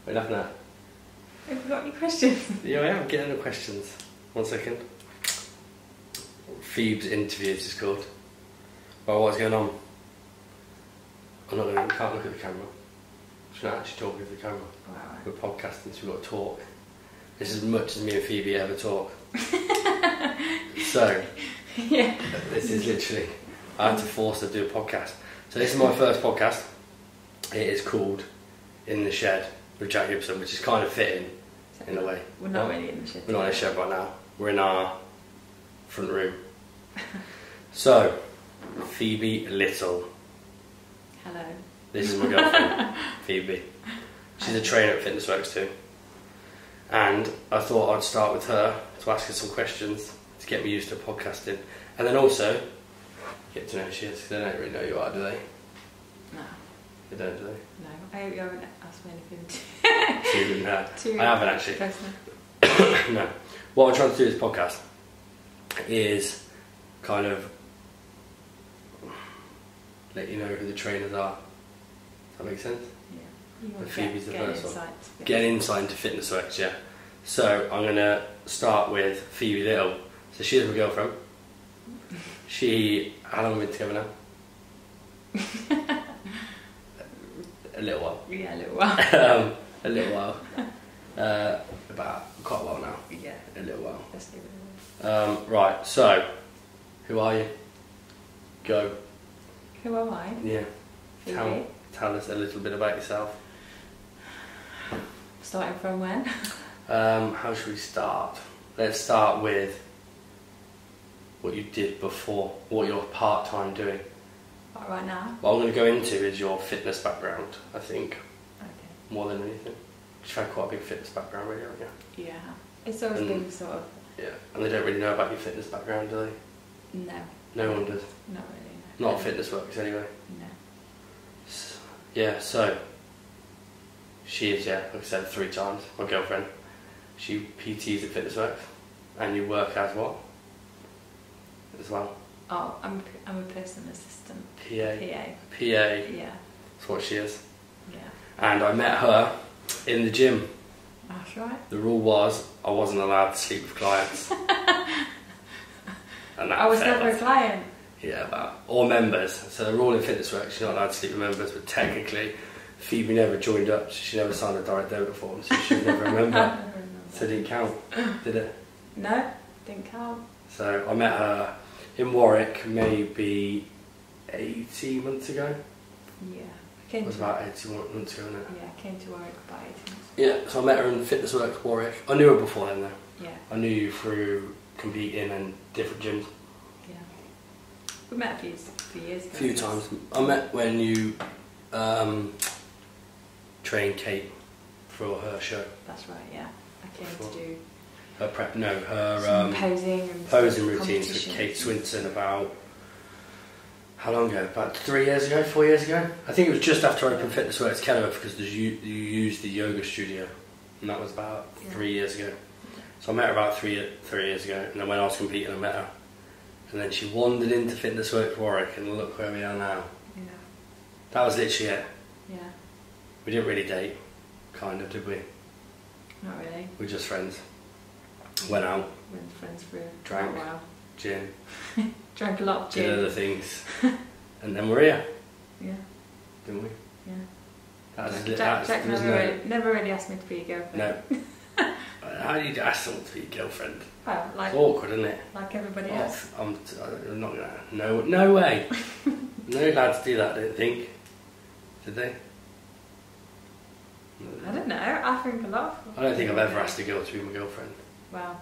What are you laughing at? Have you got any questions? Yeah, I am getting the questions. 1 second. Phoebe's interviews is called. Well, what's going on? I'm not going to, can't look at the camera. She's not actually talking to the camera. Right. We're podcasting, so we've got to talk. This is as much as me and Phoebe ever talk. So, Yeah. this is literally, I had to force her to do a podcast. So this is my first podcast. It is called In the Shed with Jack Gibson, which is kind of fitting in a way. We're not really in the shed. We're not in the shed right now. We're in our front room. So, Phoebe Little. Hello. This is my girlfriend, Phoebe. She's a trainer at Fitness Works too. And I thought I'd start with her to ask her some questions to get me used to podcasting. And then also, get to know who she is, because they don't really know who you are, do they? No. They don't, do they? No. I hope you haven't asked me anything I haven't actually. personal. No. What I'm trying to do with this podcast is kind of let you know who the trainers are. Does that make sense? Yeah. You want And to Phoebe's the get first one. insight. Get an insight into Fitness Works, yeah. So I'm going to start with Phoebe Little. So she's my girlfriend. How long have we been together now? A little while. Yeah, a little while. A little while. About quite a while now. Yeah. A little while. Let's give it a Right, so, who are you? Go. Who am I? Yeah. Phoebe. Tell us a little bit about yourself. Starting from when? How should we start? Let's start with what you did before, what you're part-time doing. Right now? What I'm going to go into is your fitness background, I think, Okay. more than anything. You've had quite a big fitness background really, haven't you? Yeah. It's always been sort of... Yeah, and they don't really know about your fitness background, do they? No. No one does. Not really, no. Not Fitness Works anyway. No. Yeah, so she is, yeah, like I said 3 times, my girlfriend. She PTs at Fitness Works, and you work as what? As well? Oh, I'm a personal assistant. PA. PA. Yeah. Yeah. That's what she is. Yeah. And I met her in the gym. That's right. The rule was I wasn't allowed to sleep with clients. And that I was failed. never a client. Yeah, or members. So the rule in Fitness Works, you're not allowed to sleep with members, but technically Phoebe never joined up, so she never signed a direct debit form, so she would never remember. So it didn't count, did it? No, didn't count. So I met her in Warwick maybe 18 months ago. Yeah. It was about 18 months ago, wasn't it? Yeah, I came to Warwick about 18 months. Yeah, so I met her in Fitness Works Warwick. I knew her before then though. Yeah. I knew you through competing and different gyms. Yeah. We met a few years ago. A few times. I met when you trained Kate for her show. That's right, yeah. I came Before. to do Her prep, no, some her posing and posing routines with competitions. Kate Swinson about, how long ago? About 3 years ago, 4 years ago? I think it was just after I opened Fitness Works Kenilworth because you used the yoga studio, and that was about 3 years ago. So I met her about three years ago, and then when I was competing I met her. And then she wandered into Fitness Works Warwick, and look where we are now. Yeah. That was literally it. Yeah. We didn't really date, kind of, did we? Not really. We were just friends. Went out, We were friends for Drank. a while. gym, Drank a lot of did gin. other things, and then we're here, Yeah. didn't we? Yeah. There Jack was never really asked me to be a girlfriend. No. How do you ask someone to be your girlfriend? Well, like It's awkward, isn't it? like everybody else. I'm not gonna. No way. No lads do that, I don't think. Did they? I don't know. I think a lot. I don't think I've ever asked a girl to be my girlfriend. Well,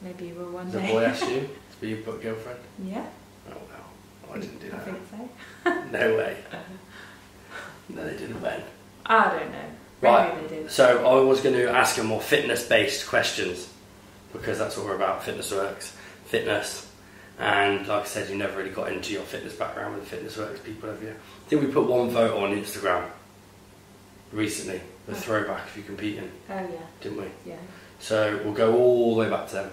maybe you will one Has a day. boy asked you to be your girlfriend? Yeah. Oh well, I didn't do I that. think so. No way. No, they didn't when. I don't know. Right, Maybe they did. so I was going to ask you more fitness-based questions because that's what we're about, Fitness Works, fitness, and like I said, you never really got into your fitness background with the Fitness Works people, have you? I think we put one photo on Instagram recently, the throwback of you competing, Oh yeah. didn't we? Yeah. So we'll go all the way back to them.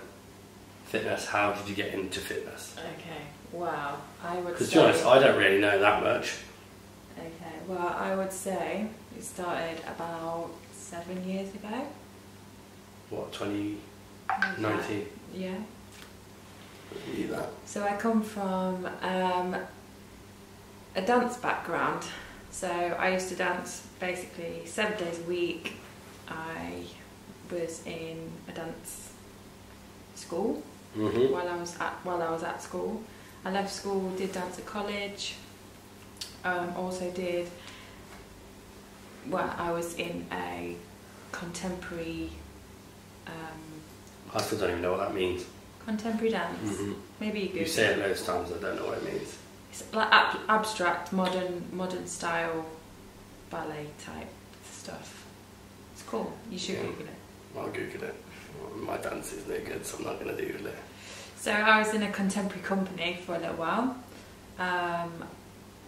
Fitness, how did you get into fitness? Okay. Wow. I would Because to say. be honest, I don't really know that much. Okay, well, I would say it started about 7 years ago. What, 2019? Yeah. That. So I come from a dance background. So I used to dance basically 7 days a week. I was in a dance school while I was at school. I left school, did dance at college. Also did. Well, I was in a contemporary. I still don't even know what that means. Contemporary dance. Maybe you Google. You say it loads of times. I don't know what it means. It's like abstract, modern style ballet type stuff. It's cool. You should Google it. I'll Google it. My dance is no good, so I'm not going to Google it. So I was in a contemporary company for a little while.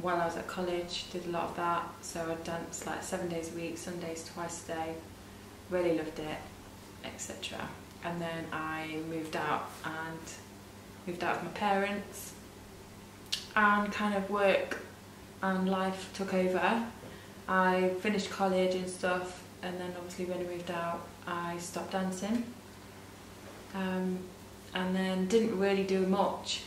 While I was at college, did a lot of that. So I danced like 7 days a week, Sundays twice a day. Really loved it, etc. And then I moved out with my parents, and kind of work and life took over. I finished college and stuff, and then obviously when I moved out, I stopped dancing. And then didn't really do much.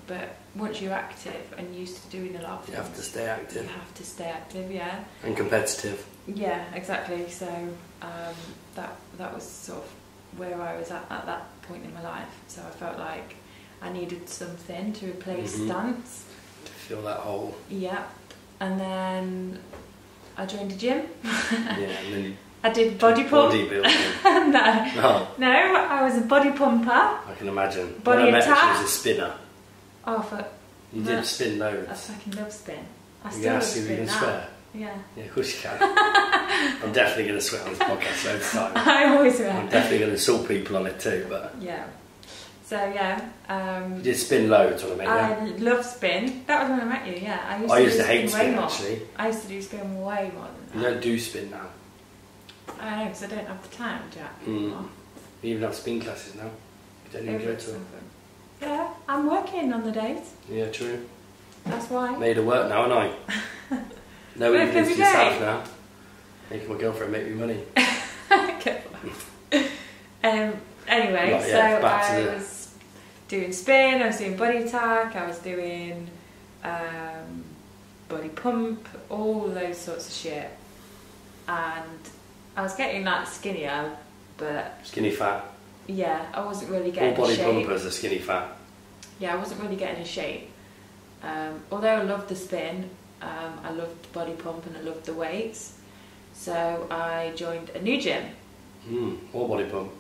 But once you're active and used to doing a lot of things, you have to stay active. You have to stay active, yeah. And competitive. Yeah, exactly. So that was sort of where I was at that point in my life. So I felt like I needed something to replace dance. To fill that hole. Yeah. And then I joined a gym. Yeah, and then I did body pump. Bodybuilding. No, I was a body pumper. I can imagine. Body when I met attack. you, she was a spinner. Oh, you did spin loads. I fucking love spin. I You still can love see if you spin can now. swear. Yeah. Yeah, of course you can. I'm definitely going to swear on this podcast loads of times. I always will. I'm definitely going to insult people on it too, but... Yeah. So yeah. You did spin loads when I met you. I love spin. That was when I met you, yeah. I used to hate way spin, more. actually. I used to do spin way more than You that. don't do spin now. I know, because I don't have the time, Jack. You even have spin classes now. You don't even go to them. Yeah, I'm working on the days. Yeah, true. That's why. Made her work now, haven't I? No Work evenings every to yourself day. now. Making my girlfriend make me money. Anyway, Right, yeah, so I was doing spin, I was doing body attack, I was doing body pump, all those sorts of shit. And I was getting like skinnier, but... Skinny fat. Yeah, I wasn't really getting All body shape. pumpers are skinny fat. Yeah, I wasn't really getting in shape. Although I loved the spin, I loved the body pump and I loved the weights. So I joined a new gym. All body pump.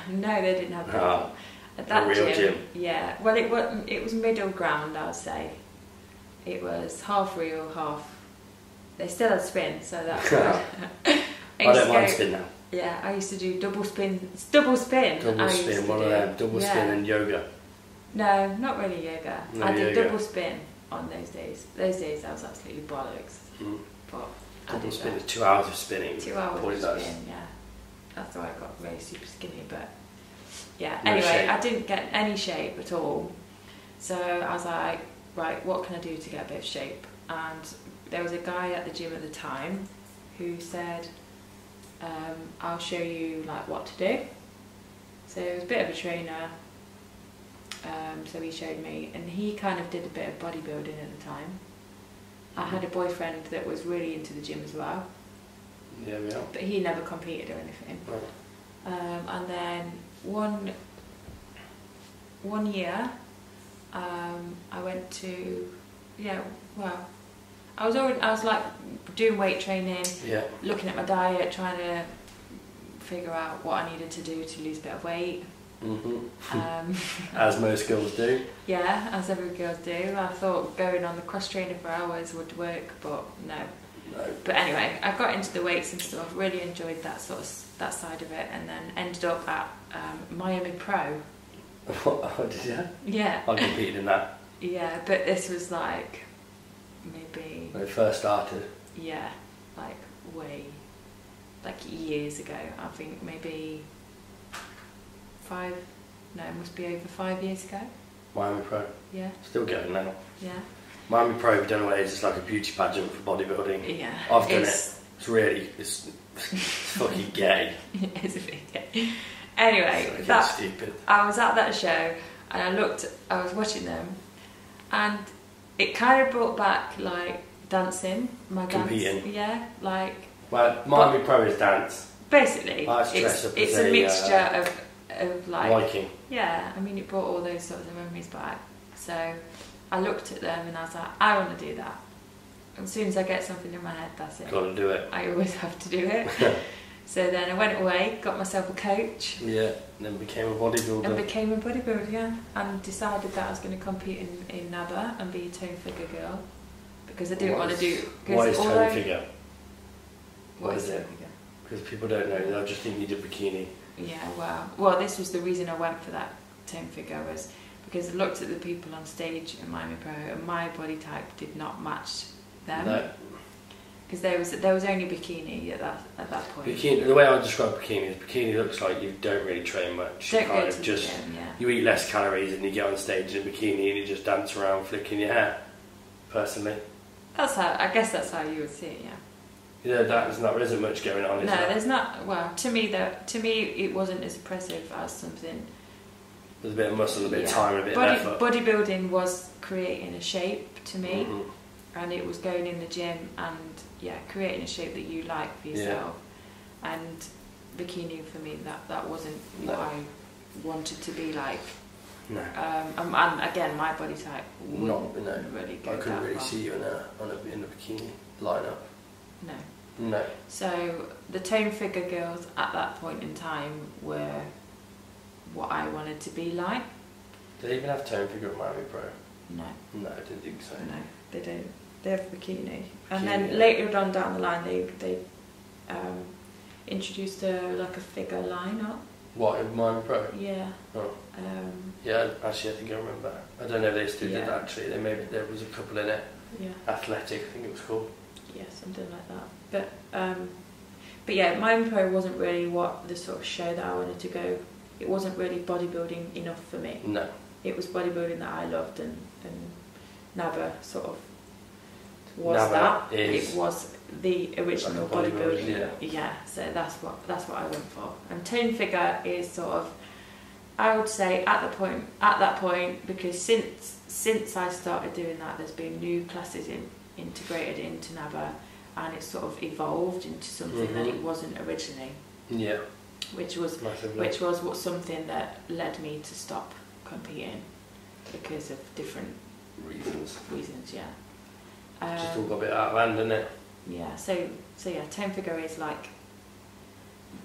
No, they didn't have body pump. At that a real gym. Yeah, well it was middle ground, I would say. It was half real, half... They still had spin, so that's good. I don't mind spin now. Yeah, I used to do double spin. Double spin, one of them. Double spin and yoga. No, not really yoga. No, I did yoga. double spin on those days. Those days I was absolutely bollocks. But I Double did spin that. is 2 hours of spinning. 2 hours of Pointless. spin, yeah. That's why I got really super skinny, but yeah. No Anyway, shape. I didn't get any shape at all. So I was like, right, what can I do to get a bit of shape? And there was a guy at the gym at the time who said, I'll show you like what to do. So he was a bit of a trainer. So he showed me, and he kind of did a bit of bodybuilding at the time. I had a boyfriend that was really into the gym as well. Yeah, we are. But he never competed or anything. Right. And then one year, I went to, I was like doing weight training, looking at my diet, trying to figure out what I needed to do to lose a bit of weight. As most girls do. Yeah, as every girl do. I thought going on the cross trainer for hours would work, but no. But anyway, I got into the weights and stuff. Really enjoyed that that side of it, and then ended up at Miami Pro. Oh, did you? Yeah. I competed in that. Yeah, but this was like maybe. When it first started. Yeah, like years ago. I think maybe 5. No, it must be over 5 years ago. Miami Pro. Yeah. Still going now. Yeah. Miami Pro, if you don't know what it is, it's like a beauty pageant for bodybuilding. Yeah. I've done it. It's really, it's fucking gay. It is a bit gay. Anyway, It's that, stupid. I was at that show and I was watching them, and it kind of brought back like dancing, my Competing. dance. Yeah, like. Well, Miami Pro is dance. Basically, I like to dress up it's as a mixture of like. Viking. Yeah, I mean, it brought all those sorts of memories back. So I looked at them and I was like, I want to do that. As soon as I get something in my head, that's it. Got to do it. I always have to do it. So then I went away, got myself a coach. Yeah, then became a bodybuilder. And became a bodybuilder, yeah. And decided that I was going to compete in NABA and be a tone figure girl. Because I didn't want to do... What is tone figure? What is it? Because people don't know, they'll just think you did bikini. Yeah, well, this was the reason I went for that tone figure, was because I looked at the people on stage in Miami Pro and my body type did not match them. No. Because there was only bikini at that point. Bikini, the way I describe bikini is bikini looks like you don't really train much. Don't You kind go of to just, the gym, yeah. you eat less calories and you get on stage in a bikini and you just dance around flicking your hair, personally. I guess that's how you would see it, yeah. Yeah, there isn't much going on, is No, there? there's not. Well, to me it wasn't as impressive as something. There's a bit of muscle, a bit of time, and a bit of effort. Bodybuilding was creating a shape to me, Mhm. and it was going in the gym and creating a shape that you like for yourself. And bikini for me, that wasn't what I wanted to be like. No. And again, my body type wouldn't really go I couldn't that really far. see you in a bikini lineup. No. No. So the tone figure girls at that point in time were what I wanted to be like. Do they even have tone figure at Miami Pro? No. No, I didn't think so. No, they don't. They have bikini. And Bikini, then yeah. later on down the line, they introduced a figure lineup. What, in Miami Pro? Yeah. Oh. Yeah, actually I think I remember. I don't know if they still did that actually. There was a couple in it. Yeah. Athletic, I think it was called. Yeah, something like that. But yeah, Miami Pro wasn't really what the sort of show that I wanted to go. It wasn't really bodybuilding enough for me. No. It was bodybuilding that I loved, and NABA sort of was NABA that. It was the original like a bodybuilding, bodybuilding. Yeah, so that's what I went for. And tone figure is sort of, I would say at that point, because since I started doing that, there's been new classes integrated into NABA, and it's sort of evolved into something that it wasn't originally. Yeah. Which was something that led me to stop competing because of different reasons. Yeah. Just all got a bit out of hand, didn't it? Yeah. So yeah, tone figure is like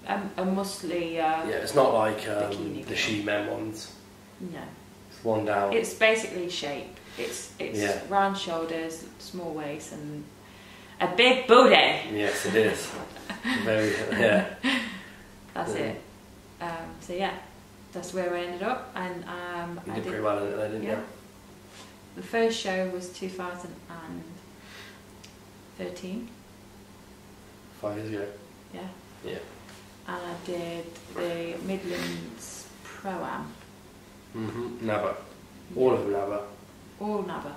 a muscly. Yeah, it's not like bikini the girl. She-Men ones. No. It's one down. It's basically shape. It's round shoulders, small waist, and a big booty. Yes, it is. Very, yeah. That's it. So yeah, that's where I ended up, and you did pretty well in it, though, didn't you? The first show was 2013. 5 years ago. Yeah. Yeah. And I did the Midlands Pro-Am. NABA. All of them NABA. All NABA.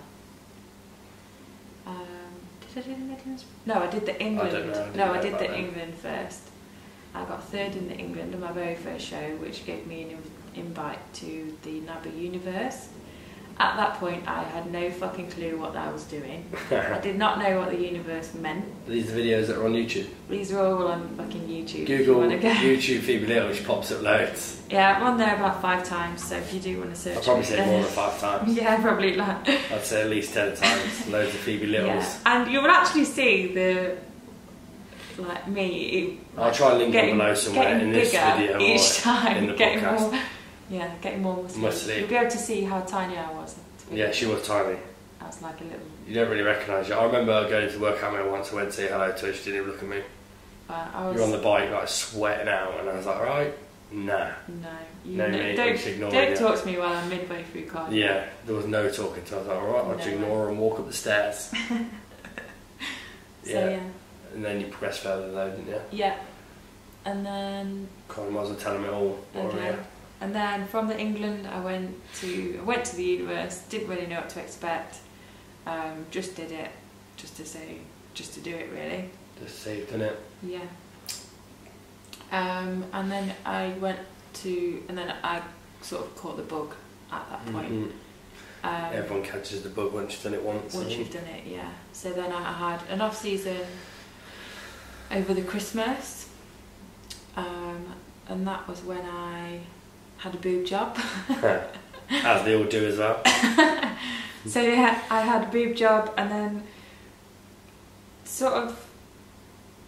Did I do the Midlands? No, I did the England. I did the England first. I got third in the England on my very first show, which gave me an invite to the NABA Universe. At that point, I had no fucking clue what I was doing. I did not know what the universe meant. These are videos that are on YouTube. These are all on fucking YouTube. Google YouTube Phoebe Little, which pops up loads. Yeah, I'm on there about 5 times, so if you do want to search I'll probably say more than 5 times. Yeah, probably like. I'd say at least 10 times. Loads of Phoebe Littles. Yeah. And you will actually see me. I'll try and link it below somewhere in this video each time, in the podcast. Getting more muscly. You'll be able to see how tiny I was. Yeah, she was tiny. I was like a little. You don't really recognise her. I remember going to work out once. I went to say hello to her. She didn't even look at me. You were on the bike, like sweating out, and I was like, right, nah. Don't talk to me while I'm midway through cardio. Yeah, there was no talking to her. I was like, alright, I'll just ignore her and walk up the stairs. Yeah. And then you progressed further though, didn't you? Yeah. And then... God, I might as well tell them it all. Okay. And then from the England, I went to the universe, didn't really know what to expect. Just did it, just to do it really. Just saved, innit? Yeah. And then I sort of caught the bug at that point. Everyone catches the bug once you've done it once. Once you've done it, yeah. So then I had an off season over the Christmas, and that was when I had a boob job. As they all do as well. So yeah, I had a boob job, and then sort of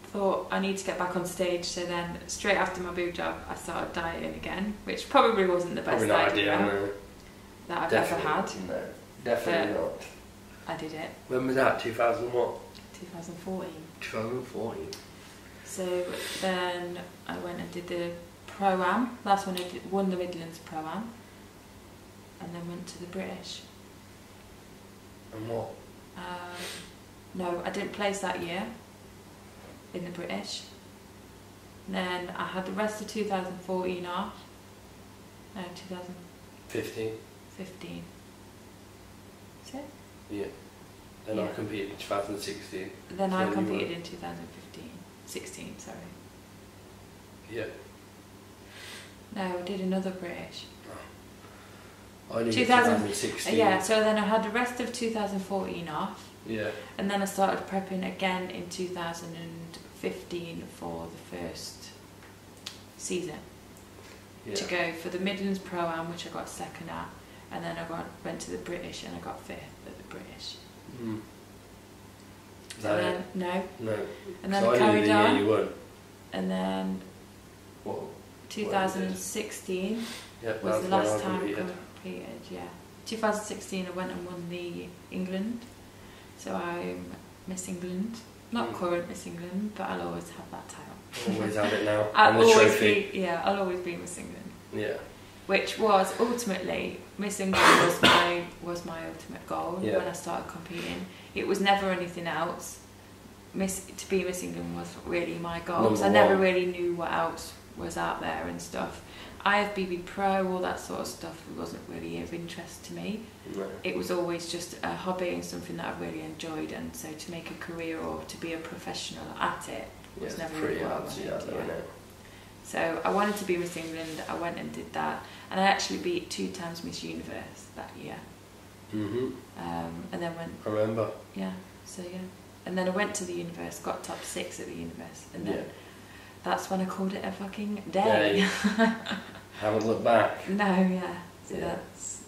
thought I need to get back on stage. So then straight after my boob job, I started dieting again, which probably wasn't the best idea no. that I've Definitely, ever had. No, definitely not. I did it. When was that? 2000 what? 2014. 2014. So then I went and did the Pro-Am. That's when I won the Midlands Pro-Am. And then went to the British. And what? No, I didn't place that year in the British. And then I had the rest of 2014 off. No, 2015. 15. Is it? Yeah. Then Yeah. I competed in 2016. Then I competed in 2015. 16, sorry. Yeah. No, I did another British. I only did 2016. Yeah, so then I had the rest of 2014 off. Yeah. And then I started prepping again in 2015 for the first season. Yeah. To go for the Midlands Pro-Am, which I got second at. And then I went to the British and I got fifth at the British. Mm. So then, no. No. And then so I carried the on. year you won. And then What? 2016 Yep, was that's the last when I time I competed. competed, yeah. 2016 I went and won the England. So I'm Miss England. Not current Miss England, but I'll always have that title. Always have it now. I'll And the always trophy. I'll always be Miss England. Yeah. Which was ultimately Miss England was my ultimate goal Yeah. when I started competing. It was never anything else. To be Miss England was really my goal. Number I never one. really knew what else was out there and stuff. IFBB Pro, all that sort of stuff wasn't really of interest to me. No. It was always just a hobby and something that I really enjoyed, and so to make a career or to be a professional at it was Yeah, never pretty really what I hard to see wanted, that though, yeah. isn't it? So I wanted to be Miss England, I went and did that, and I actually beat 2 times Miss Universe that year. Mhm. And then went, I remember. yeah, so yeah. And then I went to the Universe, got top 6 at the Universe, and then Yeah. that's when I called it a fucking day. Haven't looked back. No, yeah. So Yeah.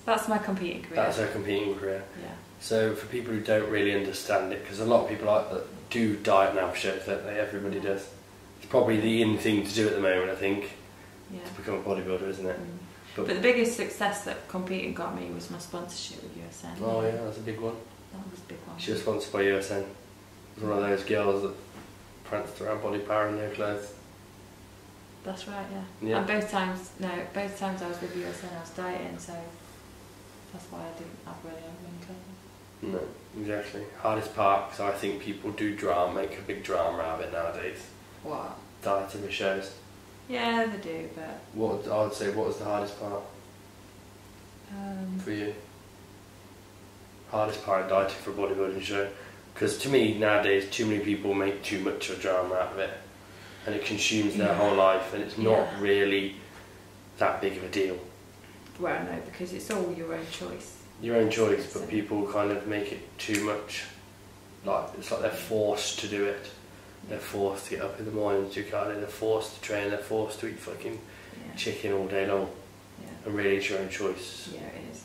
that's my competing career. That's her competing career. Yeah. So for people who don't really understand it, because a lot of people do diet now for shows, don't they? Everybody does. It's probably the in thing to do at the moment, I think, Yeah. to become a bodybuilder, isn't it? Mm. But But the biggest success that competing got me was my sponsorship with USN. oh yeah, that's a big one. That was a big one. She was sponsored by USN. It was one of those girls that pranced around body power in no clothes. That's right, yeah. Yeah. And both times I was with USN, I was dieting, so that's why I didn't have really have income. No, exactly. Hardest part, because I think people do make a big drama out of it nowadays. What? Dieting with shows. Yeah, they do, but I would say, what was the hardest part for you? Hardest part of dieting for a bodybuilding show? Because to me, nowadays, too many people make too much of a drama out of it. And it consumes their whole life, and it's not really that big of a deal. well, no, because it's all your own choice. Your own choice, but people kind of make it too much. Like it's like they're forced to do it. They're forced to get up in the morning to do cardio. They're forced to train. They're forced to eat fucking chicken all day long. Yeah. And really, it's your own choice. Yeah, it is.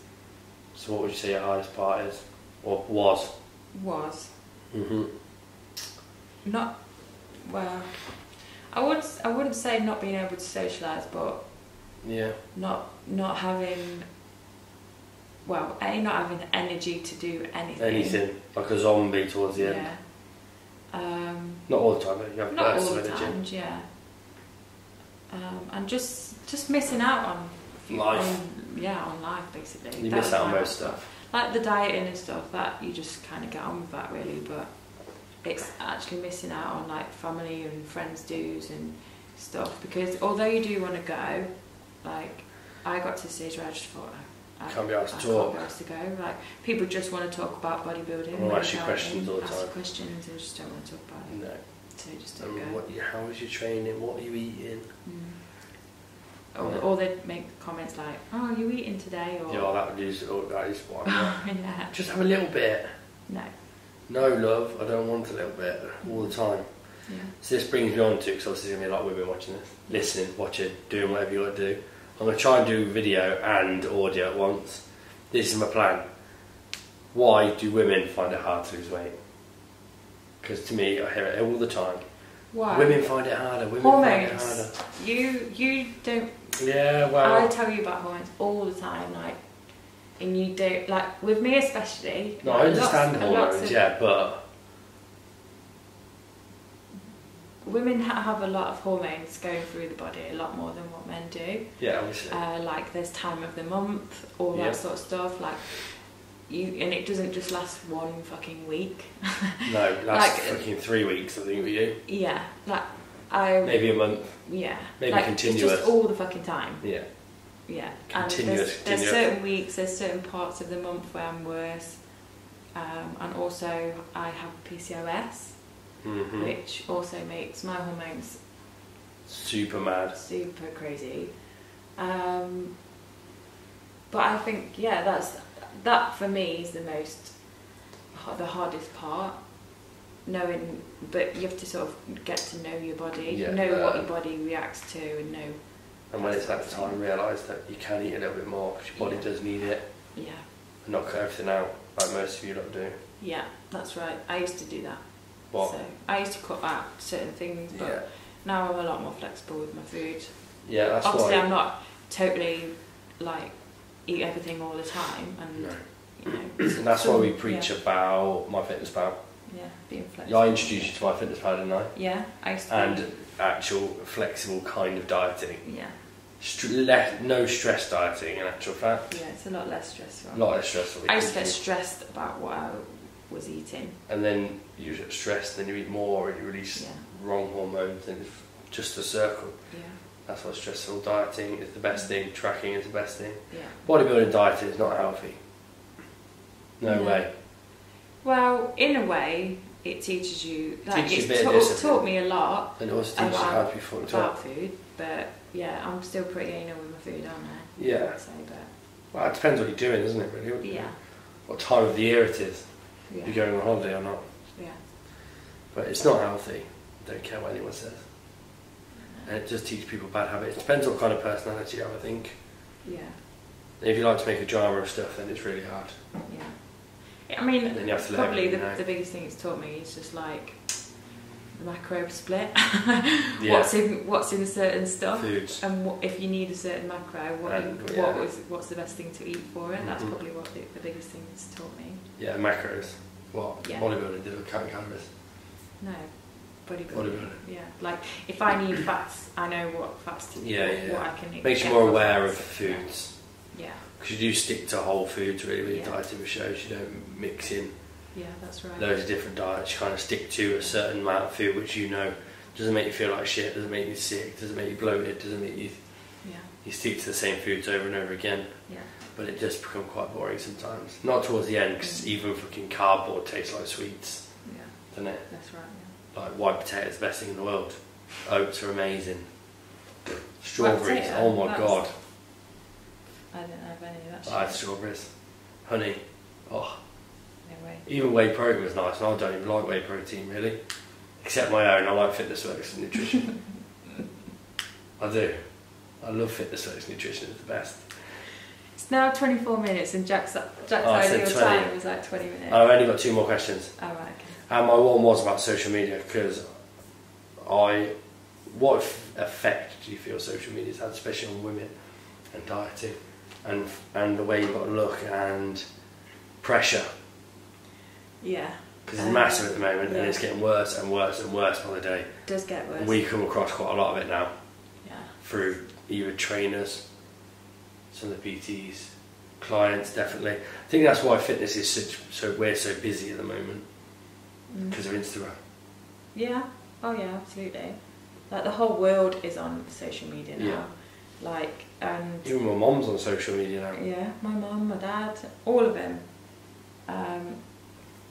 So, what would you say your hardest part is, or was? Was. Mhm. Not well. I wouldn't say not being able to socialise, but Yeah. not having. Well, not having the energy to do anything. Anything like a zombie towards the end. Yeah. Not all the time, but you have Not bursts all of the energy. times, yeah. And just missing out on Life. on life basically. You That miss was out on my most hard part. stuff. Like the dieting and stuff, that you just kind of get on with that really, but it's actually missing out on like family and friends dues and stuff, because although you do want to go, like I got to the stage where I just thought Can't be asked to I talk. can't be asked to go. Like, people just want to talk about bodybuilding. Or ask you questions all the ask time. you questions and just don't want to talk about it. No. So just don't go. How is your training? What are you eating? Or they'd make comments like, "Oh, are you eating today?" Or that is what I'm like. yeah. Just have a little bit. No. No, love, I don't want a little bit all the time. Yeah. So this brings me on to, because obviously there's going to be a lot of women watching this, listening, watching, doing whatever you want to do. I'm going to try and do video and audio at once. This is my plan. Why do women find it hard to lose weight? Because to me, I hear it all the time. Why? Women find it harder. Women Hormones. find it harder. You don't. Yeah, well. I tell you about hormones all the time, like, and you don't, like, with me especially. No, like, I understand hormones, yeah, but women have a lot of hormones going through the body, a lot more than what men do. yeah, obviously. Like, there's time of the month, all that sort of stuff. Like, and it doesn't just last one fucking week. No, it lasts fucking 3 weeks, I think, with you. Yeah, like maybe a month. Yeah, maybe like, continuous. It's just all the fucking time. Yeah. Yeah, Continuous. And there's certain weeks, there's certain parts of the month where I'm worse, and also I have PCOS, which also makes my hormones super mad, super crazy. But I think that for me is the hardest part. Knowing, but you have to sort of get to know your body, know what your body reacts to, and know. And when it's that time, realise that you can eat a little bit more because your body does need it. Yeah. And not cut everything out like most of you lot do. Yeah, that's right. I used to do that. What? So I used to cut out certain things, but now I'm a lot more flexible with my food. Yeah, that's Obviously, why. I'm not totally like eat everything all the time, and no. you know. And that's why we preach about MyFitnessPal. Yeah, being flexible. I introduced you to MyFitnessPal, didn't I? Yeah, I used to. And actual flexible kind of dieting. Yeah. No stress dieting, in actual fact. Yeah, it's a lot less stressful. A lot less stressful. I used to get stressed about what I was eating. And then you get stressed, then you eat more, and you release wrong hormones, and it's just a circle. Yeah. That's why stressful dieting is the best thing, tracking is the best thing. Yeah. Bodybuilding dieting is not healthy. No way. Well, in a way, it teaches you. Like, it's taught me a lot. And it also teaches you how to be fucked up. About food, but yeah, I'm still pretty anal with my food, aren't I? Yeah. I'd say, but well, it depends what you're doing, doesn't it, really? Yeah. What time of the year it is. Yeah. You're going on holiday or not. Yeah. But it's not healthy. I don't care what anyone says. And it just teaches people bad habits. It depends what kind of personality you have, I think. Yeah. And if you like to make a drama of stuff, then it's really hard. Yeah. I mean, and then you have to probably the biggest thing it's taught me is just like the macro split. What's in certain stuff, foods, and if you need a certain macro, what's the best thing to eat for it. That's probably what the biggest thing it's taught me. Yeah, macros. What? Yeah. Bodybuilding do counting calories. No. Bodybuilding. Yeah, like if I need fats, I know what fats to eat. What I can eat. Makes you more aware of foods. Yeah. Because you do stick to whole foods really with your dieting shows. You don't mix in. Yeah, that's right. Loads of different diets. You kind of stick to a certain amount of food which you know doesn't make you feel like shit, doesn't make you sick, doesn't make you bloated, doesn't make you. Yeah. You stick to the same foods over and over again. Yeah. But it does become quite boring sometimes. Not towards the end, because even fucking cardboard tastes like sweets. Yeah. Doesn't it? That's right. Yeah. Like white potato is the best thing in the world. Oats are amazing. Strawberries, oh my god. I don't have any of that. I had strawberries. Honey. Oh. No way. Even whey protein was nice, and I don't even like whey protein really. Except my own, I like Fitness Works nutrition. I do. I love Fitness Works nutrition, it's the best. It's now 24 minutes and Jack's ideal time was like 20 minutes. I've only got 2 more questions. Oh, right, okay. And my one was about social media, because what effect do you feel social media's had, especially on women and dieting, and the way you've got to look, and pressure? Yeah. Because it's massive at the moment, and it's getting worse and worse and worse by the day. It does get worse. We come across quite a lot of it now. Yeah. Through either trainers, some of the PTs, clients, definitely. I think that's why fitness is we're so busy at the moment, because of Instagram. Yeah. Oh yeah, absolutely. Like the whole world is on social media now. Like, and even my mum's on social media now. yeah, my mum, my dad, all of them.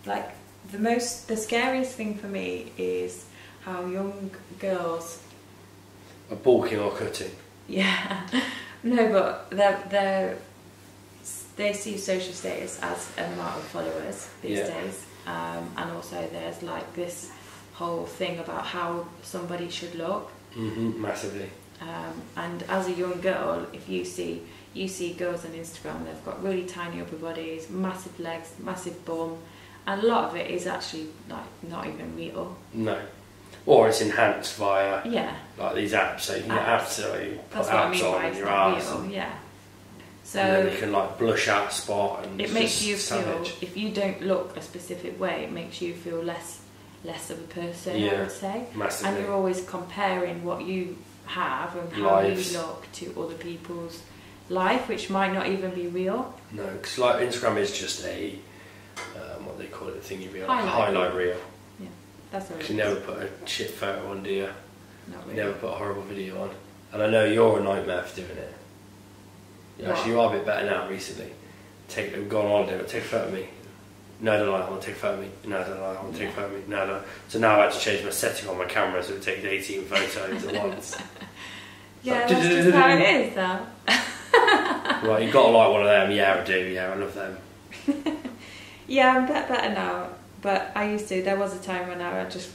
Like the scariest thing for me is how young girls A balking or cutting. Yeah, no, but they see social status as an amount of followers these days, and also there's like this whole thing about how somebody should look. Massively. And as a young girl, if you see girls on Instagram, they've got really tiny upper bodies, massive legs, massive bum, and a lot of it is actually like not even real. No. Or it's enhanced via like these apps, so you can get apps so you put That's what I apps mean on by in it's your not arse. real, yeah. So And then you can like blush out a spot and it makes you savage. feel, if you don't look a specific way, it makes you feel less of a person, I would say. Massively. And you're always comparing what you have and how you look to other people's life, which might not even be real. No, because like Instagram is just a what they call it, thingy reel, highlight reel. Yeah, that's what it is. You never put a shit photo on, do you? Not really. You never put a horrible video on. And I know you're a nightmare for doing it. Yeah, actually, you are a bit better now recently. Go on holiday, take a photo of me. No, I don't like, I want to take a photo of me. No, I don't like, I want to take a photo of me. No, I don't. So now I had to change my setting on my camera so it takes 18 photos at once. Yeah, that's just how it is, though. Right, you've got to like one of them. Yeah, I do. Yeah, I love them. Yeah, I'm better now. But I used to. There was a time when I just...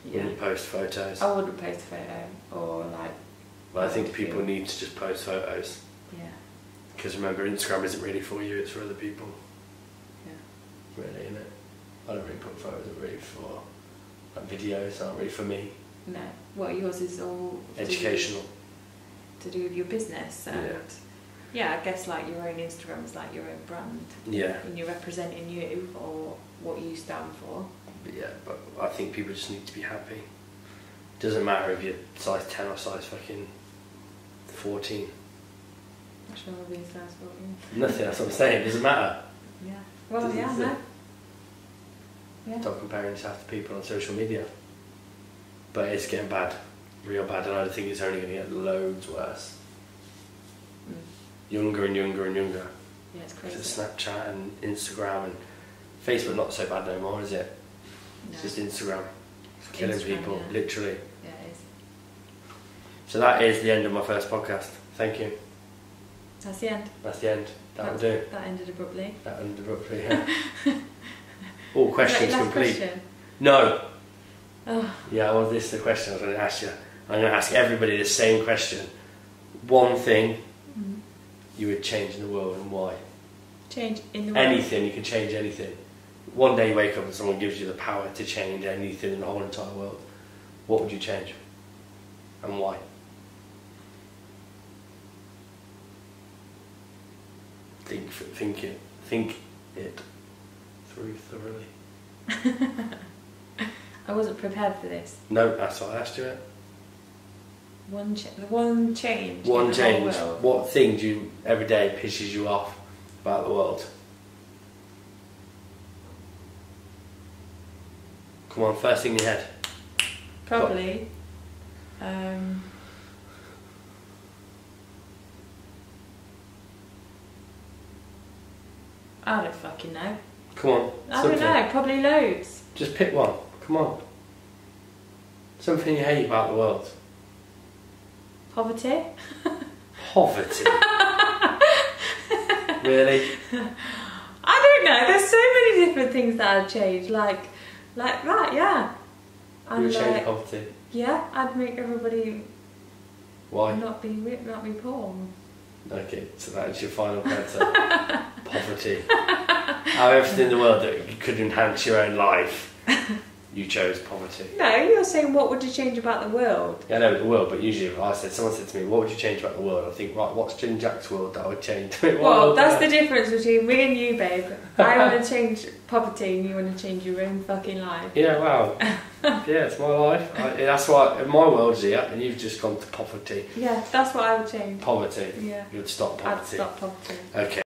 Wouldn't post photos. I wouldn't post a photo or like... But I think people need to just post photos. Yeah. Because remember, Instagram isn't really for you, it's for other people. Yeah. Really, isn't it? I don't really put photos, they're really for like, videos, aren't really for me. No. What, yours is all... Educational. To do with your business. And yeah, I guess like your own Instagram is like your own brand. Yeah. And you're representing you or what you stand for. But yeah, but I think people just need to be happy. Doesn't matter if you're size 10 or size fucking 14. Not sure I'll be in size 14. Nothing, that's what I'm saying, it doesn't matter. Yeah. Well, yeah, no. Yeah. Stop comparing yourself to people on social media. But it's getting bad, real bad, and I think it's only going to get loads worse. Younger and younger and younger. Yeah, it's crazy. It's Snapchat and Instagram and Facebook, not so bad no more, is it? No. It's just Instagram. It's killing people, literally. Yeah, it is. So that is the end of my first podcast. Thank you. That's the end. That's the end. That'll do. That ended abruptly. That ended abruptly, yeah. All questions last complete. Question? No. Oh. Yeah, well, this is the question I was going to ask you. I'm going to ask everybody the same question. One thing you would change in the world and why? Change in the world? Anything, you can change anything. One day you wake up and someone gives you the power to change anything in the whole entire world. What would you change? And why? Think it through thoroughly. I wasn't prepared for this. No, that's what I asked you. One change. One change. What thing do you every day pisses you off about the world? Come on, first thing in your head. Probably. I don't fucking know. Come on. I don't know. Probably loads. Just pick one. Come on. Something you hate about the world. Poverty. Poverty. Really? I don't know. There's so many different things that I'd change. Like that. Yeah. You would change poverty. Yeah, I'd make everybody. Why? Not be poor. Okay, so that's your final answer. Poverty. Out of everything in the world that you could enhance your own life, you chose poverty. No, you're saying what would you change about the world? Yeah, I know the world, but usually if someone said to me, what would you change about the world? I think, right, what's in Jack's world that I would change? Well, that's the difference between me and you, babe. I want to change poverty and you want to change your own fucking life. Yeah, wow. Yeah, it's my life. That's why my world's here and you've just gone to poverty. Yeah, that's what I would change. Poverty? Yeah. You would stop poverty? I'd stop poverty. Okay.